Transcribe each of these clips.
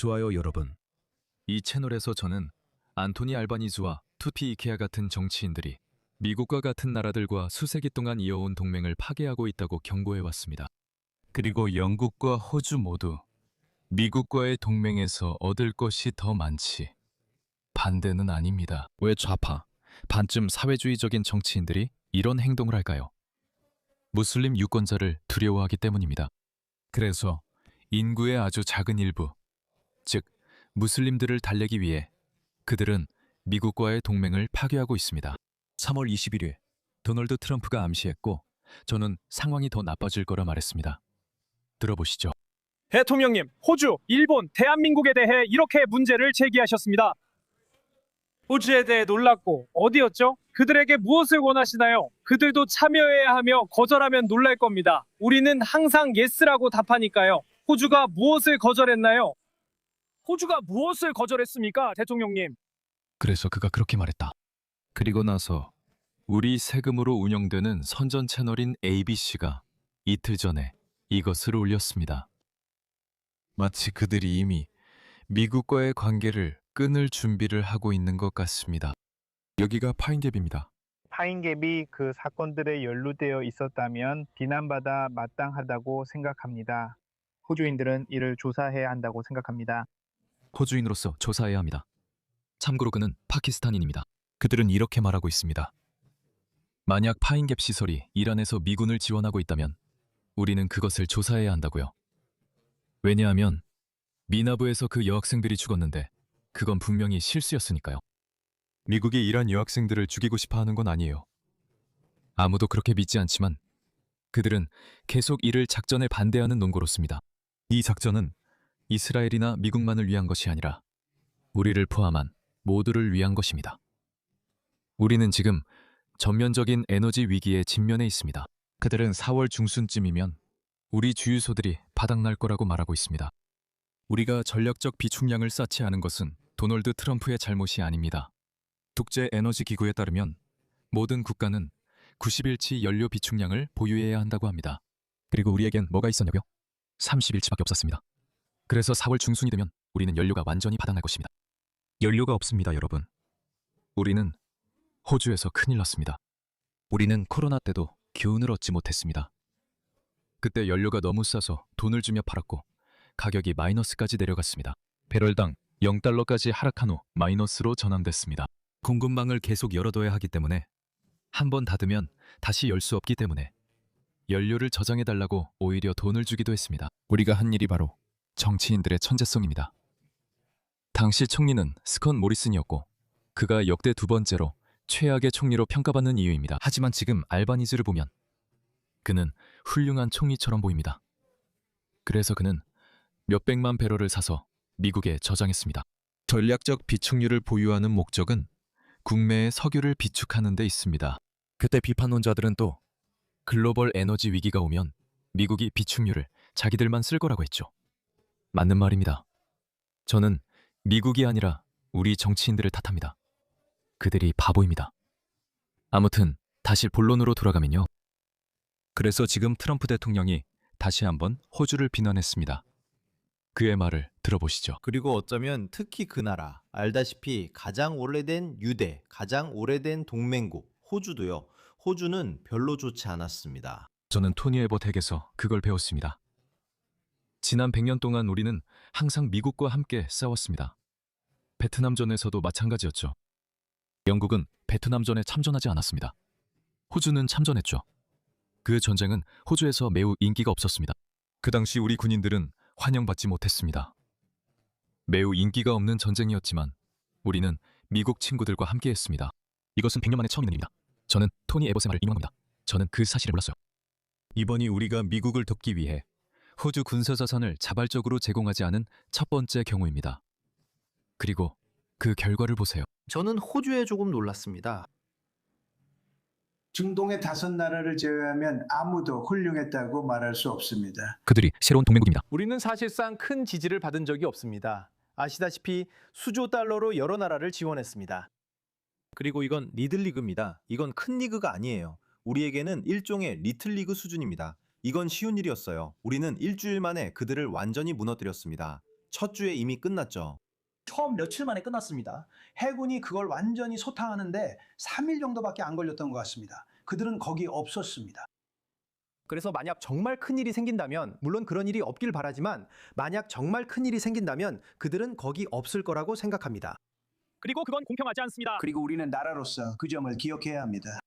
좋아요 여러분. 이 채널에서 저는 안토니 알바니즈와 투피 이케아 같은 정치인들이 미국과 같은 나라들과 수세기 동안 이어온 동맹을 파괴하고 있다고 경고해왔습니다. 그리고 영국과 호주 모두 미국과의 동맹에서 얻을 것이 더 많지 반대는 아닙니다. 왜 좌파, 반쯤 사회주의적인 정치인들이 이런 행동을 할까요? 무슬림 유권자를 두려워하기 때문입니다. 그래서 인구의 아주 작은 일부, 즉 무슬림들을 달래기 위해 그들은 미국과의 동맹을 파괴하고 있습니다. 3월 21일 도널드 트럼프가 암시했고 저는 상황이 더 나빠질 거라 말했습니다. 들어보시죠. 대통령님, 호주, 일본, 대한민국에 대해 이렇게 문제를 제기하셨습니다. 호주에 대해 놀랐고 어디였죠? 그들에게 무엇을 원하시나요? 그들도 참여해야 하며 거절하면 놀랄 겁니다. 우리는 항상 예스라고 답하니까요. 호주가 무엇을 거절했나요? 호주가 무엇을 거절했습니까, 대통령님? 그래서 그가 그렇게 말했다. 그리고 나서 우리 세금으로 운영되는 선전 채널인 ABC가 이틀 전에 이것을 올렸습니다. 마치 그들이 이미 미국과의 관계를 끊을 준비를 하고 있는 것 같습니다. 여기가 파인갭입니다. 파인갭이 그 사건들에 연루되어 있었다면 비난받아 마땅하다고 생각합니다. 호주인들은 이를 조사해야 한다고 생각합니다. 호주인으로서 조사해야 합니다. 참고로 그는 파키스탄인입니다. 그들은 이렇게 말하고 있습니다. 만약 파인갭 시설이 이란에서 미군을 지원하고 있다면 우리는 그것을 조사해야 한다고요. 왜냐하면 미나부에서 그 여학생들이 죽었는데 그건 분명히 실수였으니까요. 미국이 이란 여학생들을 죽이고 싶어 하는 건 아니에요. 아무도 그렇게 믿지 않지만 그들은 계속 이를 작전에 반대하는 논거로 씁니다. 이 작전은 이스라엘이나 미국만을 위한 것이 아니라 우리를 포함한 모두를 위한 것입니다. 우리는 지금 전면적인 에너지 위기에 직면해 있습니다. 그들은 4월 중순쯤이면 우리 주유소들이 바닥날 거라고 말하고 있습니다. 우리가 전략적 비축량을 쌓지 않은 것은 도널드 트럼프의 잘못이 아닙니다. 국제 에너지 기구에 따르면 모든 국가는 90일치 연료 비축량을 보유해야 한다고 합니다. 그리고 우리에겐 뭐가 있었냐고요? 30일치밖에 없었습니다. 그래서 4월 중순이 되면 우리는 연료가 완전히 바닥날 것입니다. 연료가 없습니다, 여러분. 우리는 호주에서 큰일 났습니다. 우리는 코로나 때도 기운을 얻지 못했습니다. 그때 연료가 너무 싸서 돈을 주며 팔았고 가격이 마이너스까지 내려갔습니다. 배럴당 0달러까지 하락한 후 마이너스로 전환됐습니다. 공급망을 계속 열어둬야 하기 때문에 한번 닫으면 다시 열 수 없기 때문에 연료를 저장해달라고 오히려 돈을 주기도 했습니다. 우리가 한 일이 바로 정치인들의 천재성입니다. 당시 총리는 스콧 모리슨이었고 그가 역대 2번째로 최악의 총리로 평가받는 이유입니다. 하지만 지금 알바니즈를 보면 그는 훌륭한 총리처럼 보입니다. 그래서 그는 몇백만 배럴을 사서 미국에 저장했습니다. 전략적 비축유를 보유하는 목적은 국내의 석유를 비축하는 데 있습니다. 그때 비판론자들은 또 글로벌 에너지 위기가 오면 미국이 비축유를 자기들만 쓸 거라고 했죠. 맞는 말입니다. 저는 미국이 아니라 우리 정치인들을 탓합니다. 그들이 바보입니다. 아무튼 다시 본론으로 돌아가면요. 그래서 지금 트럼프 대통령이 다시 한번 호주를 비난했습니다. 그의 말을 들어보시죠. 그리고 어쩌면 특히 그 나라, 알다시피 가장 오래된 유대, 가장 오래된 동맹국, 호주도요. 호주는 별로 좋지 않았습니다. 저는 토니 에버텍에서 그걸 배웠습니다. 지난 100년 동안 우리는 항상 미국과 함께 싸웠습니다. 베트남전에서도 마찬가지였죠. 영국은 베트남전에 참전하지 않았습니다. 호주는 참전했죠. 그 전쟁은 호주에서 매우 인기가 없었습니다. 그 당시 우리 군인들은 환영받지 못했습니다. 매우 인기가 없는 전쟁이었지만 우리는 미국 친구들과 함께했습니다. 이것은 100년 만에 처음 있는 일입니다. 저는 토니 에버스의 말을 인용합니다. 저는 그 사실을 몰랐어요. 이번이 우리가 미국을 돕기 위해 호주 군사자산을 자발적으로 제공하지 않은 첫 번째 경우입니다. 그리고 그 결과를 보세요. 저는 호주에 조금 놀랐습니다. 중동의 5나라를 제외하면 아무도 훌륭했다고 말할 수 없습니다. 그들이 새로운 동맹국입니다. 우리는 사실상 큰 지지를 받은 적이 없습니다. 아시다시피 수조 달러로 여러 나라를 지원했습니다. 그리고 이건 리들리그입니다. 이건 큰 리그가 아니에요. 우리에게는 일종의 리틀리그 수준입니다. 이건 쉬운 일이었어요. 우리는 일주일 만에 그들을 완전히 무너뜨렸습니다. 첫 주에 이미 끝났죠. 처음 며칠 만에 끝났습니다. 해군이 그걸 완전히 소탕하는데 3일 정도밖에 안 걸렸던 것 같습니다. 그들은 거기 없었습니다. 그래서 만약 정말 큰일이 생긴다면, 물론 그런 일이 없길 바라지만 만약 정말 큰일이 생긴다면 그들은 거기 없을 거라고 생각합니다. 그리고 그건 공평하지 않습니다. 그리고 우리는 나라로서 그 점을 기억해야 합니다.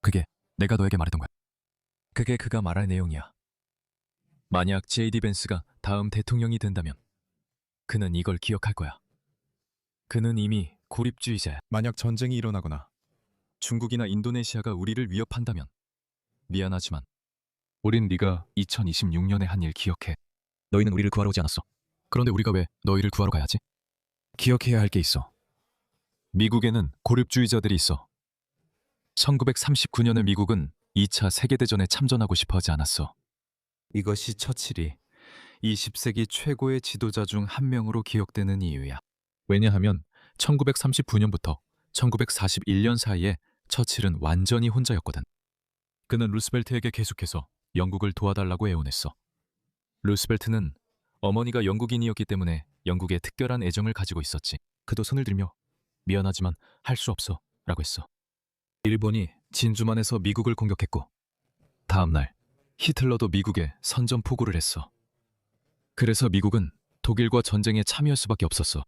그게 내가 너에게 말했던 거야. 그게 그가 말할 내용이야. 만약 J.D. 벤스가 다음 대통령이 된다면 그는 이걸 기억할 거야. 그는 이미 고립주의자야. 만약 전쟁이 일어나거나 중국이나 인도네시아가 우리를 위협한다면 미안하지만 우린 네가 2026년에 한 일 기억해. 너희는 우리를 구하러 오지 않았어. 그런데 우리가 왜 너희를 구하러 가야지? 기억해야 할 게 있어. 미국에는 고립주의자들이 있어. 1939년에 미국은 2차 세계대전에 참전하고 싶어 하지 않았어. 이것이 처칠이 20세기 최고의 지도자 중 한 명으로 기억되는 이유야. 왜냐하면 1939년부터 1941년 사이에 처칠은 완전히 혼자였거든. 그는 루스벨트에게 계속해서 영국을 도와달라고 애원했어. 루스벨트는 어머니가 영국인이었기 때문에 영국에 특별한 애정을 가지고 있었지. 그도 손을 들며 미안하지만 할 수 없어 라고 했어. 일본이 진주만에서 미국을 공격했고 다음 날 히틀러도 미국에 선전포고를 했어. 그래서 미국은 독일과 전쟁에 참여할 수밖에 없었어.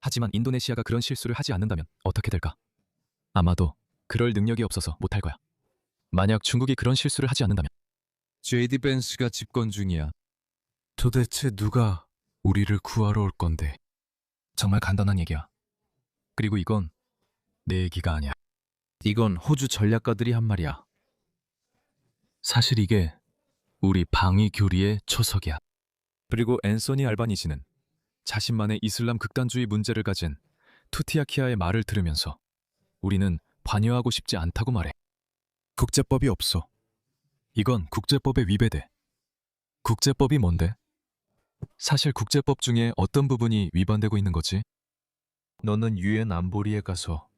하지만 인도네시아가 그런 실수를 하지 않는다면 어떻게 될까? 아마도 그럴 능력이 없어서 못할 거야. 만약 중국이 그런 실수를 하지 않는다면 J.D. 벤스가 집권 중이야. 도대체 누가 우리를 구하러 올 건데? 정말 간단한 얘기야. 그리고 이건 내 얘기가 아니야. 이건 호주 전략가들이 한 말이야. 사실 이게 우리 방위 교리의 초석이야. 그리고 앤소니 알바니지는 자신만의 이슬람 극단주의 문제를 가진 투티아키아의 말을 들으면서 우리는 관여하고 싶지 않다고 말해. 국제법이 없어. 이건 국제법에 위배돼. 국제법이 뭔데? 사실 국제법 중에 어떤 부분이 위반되고 있는 거지? 너는 유엔 안보리에 가서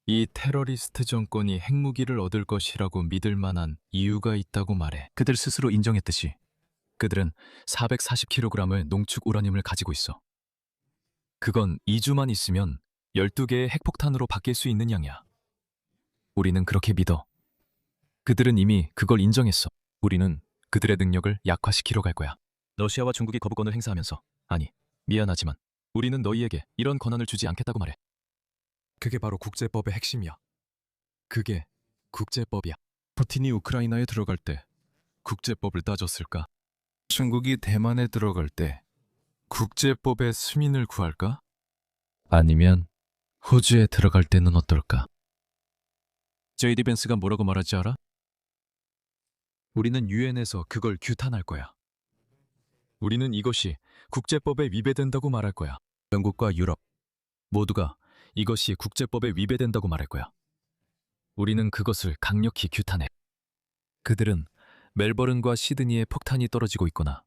이 테러리스트 정권이 핵무기를 얻을 것이라고 믿을 만한 이유가 있다고 말해. 그들 스스로 인정했듯이 그들은 440kg의 농축 우라늄을 가지고 있어. 그건 2주만 있으면 12개의 핵폭탄으로 바뀔 수 있는 양이야. 우리는 그렇게 믿어. 그들은 이미 그걸 인정했어. 우리는 그들의 능력을 약화시키러 갈 거야. 러시아와 중국이 거부권을 행사하면서 아니, 미안하지만 우리는 너희에게 이런 권한을 주지 않겠다고 말해. 그게 바로 국제법의 핵심이야. 그게 국제법이야. 푸틴이 우크라이나에 들어갈 때 국제법을 따졌을까? 중국이 대만에 들어갈 때 국제법의 승인을 구할까? 아니면 호주에 들어갈 때는 어떨까? J.D. 벤스가 뭐라고 말하지 알아? 우리는 유엔에서 그걸 규탄할 거야. 우리는 이것이 국제법에 위배된다고 말할 거야. 영국과 유럽 모두가 이것이 국제법에 위배된다고 말할 거야. 우리는 그것을 강력히 규탄해. 그들은 멜버른과 시드니에 폭탄이 떨어지고 있거나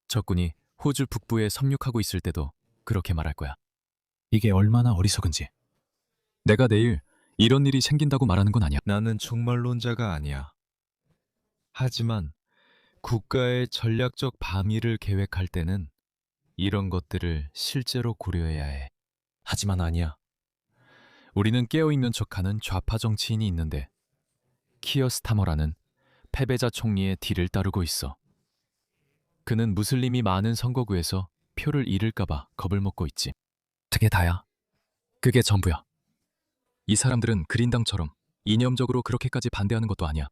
적군이 호주 북부에 섭륙하고 있을 때도 그렇게 말할 거야. 이게 얼마나 어리석은지. 내가 내일 이런 일이 생긴다고 말하는 건 아니야. 나는 종말론자가 아니야. 하지만 국가의 전략적 방위를 계획할 때는 이런 것들을 실제로 고려해야 해. 하지만 아니야. 우리는 깨어있는 척하는 좌파 정치인이 있는데 키어 스타머라는 패배자 총리의 뒤를 따르고 있어. 그는 무슬림이 많은 선거구에서 표를 잃을까봐 겁을 먹고 있지. 그게 다야. 그게 전부야. 이 사람들은 그린당처럼 이념적으로 그렇게까지 반대하는 것도 아니야.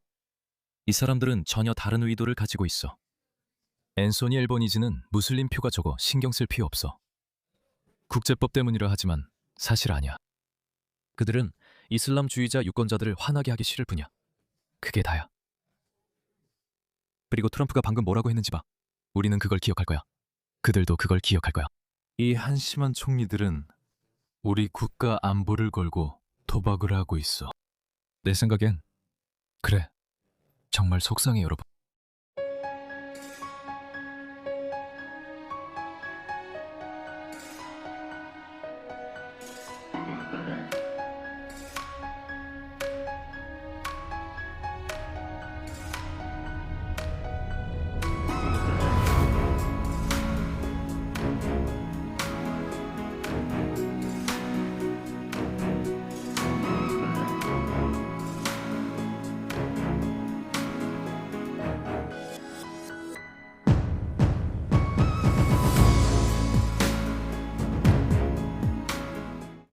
이 사람들은 전혀 다른 의도를 가지고 있어. 앤소니 앨버니지는 무슬림 표가 적어 신경 쓸 필요 없어. 국제법 때문이라 하지만 사실 아니야. 그들은 이슬람주의자 유권자들을 화나게 하기 싫을 뿐이야. 그게 다야. 그리고 트럼프가 방금 뭐라고 했는지 봐. 우리는 그걸 기억할 거야. 그들도 그걸 기억할 거야. 이 한심한 총리들은 우리 국가 안보를 걸고 도박을 하고 있어. 내 생각엔 그래. 정말 속상해 여러분.